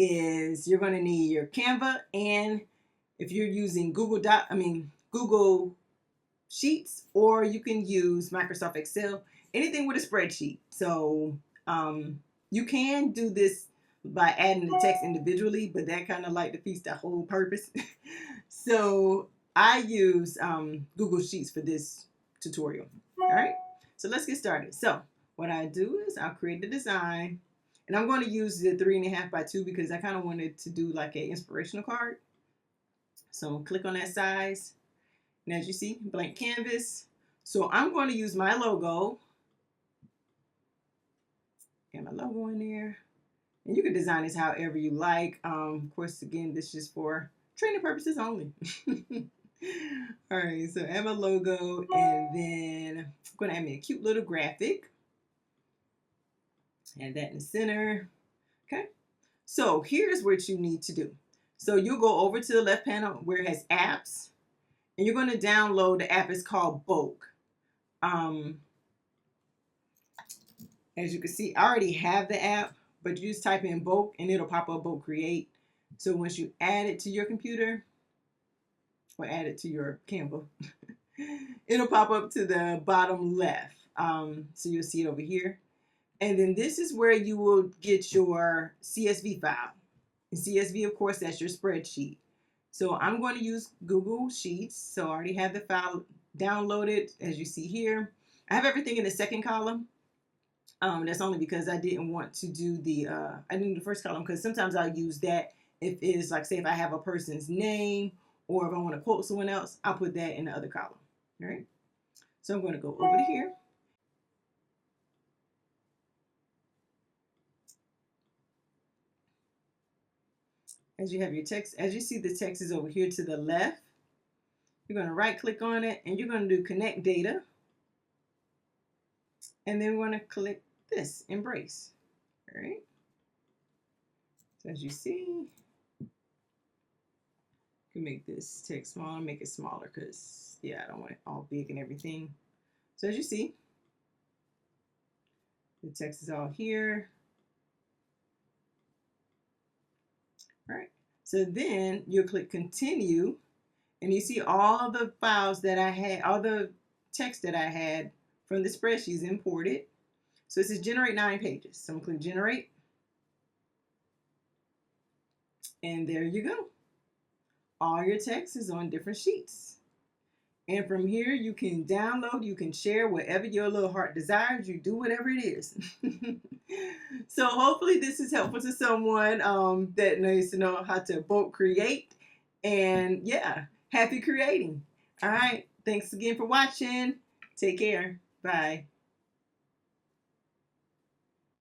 is you're going to need your Canva, and if you're using Google Sheets, or you can use Microsoft Excel, anything with a spreadsheet. So you can do this by adding the text individually, but that kind of like defeats the whole purpose. So I use Google Sheets for this tutorial. All right, so let's get started. So what I do is I'll create the design, and I'm going to use the 3.5 by 2 because I kind of wanted to do like an inspirational card. So click on that size. And as you see, blank canvas. So I'm going to use my logo. Get my logo in there. And you can design this however you like. Of course, again, this is just for training purposes only. All right, so add my logo, and then I'm going to add me a cute little graphic. Add that in the center. Okay, so here's what you need to do. So you'll go over to the left panel where it has apps, and you're going to download the app. It's called Bulk. As you can see, I already have the app, but you just type in Bulk and it'll pop up Bulk Create. So once you add it to your computer, or add it to your Canva, it'll pop up to the bottom left. So you'll see it over here. And then this is where you will get your CSV file. And CSV, of course, that's your spreadsheet. So I'm going to use Google Sheets. So I already have the file downloaded, as you see here. I have everything in the second column. That's only because I didn't want to do I didn't do the first column, because sometimes I'll use that if it's like, say, if I have a person's name, or if I want to quote someone else, I'll put that in the other column. All right. So I'm going to go over to here. As you have your text, as you see, the text is over here to the left. You're going to right click on it, and you're going to do connect data. And then we're going to click this, embrace. All right. So as you see, you can make this text smaller, make it smaller, because, yeah, I don't want it all big and everything. So as you see, the text is all here. All right. So then you'll click continue, and you see all the files that I had, all the text that I had from the spreadsheets imported. So it says generate 9 pages. So I'm going to click generate. And there you go. All your text is on different sheets. And from here, you can download, you can share whatever your little heart desires. You do whatever it is. So hopefully this is helpful to someone that needs to know how to bulk create. And yeah, happy creating. All right. Thanks again for watching. Take care. Bye.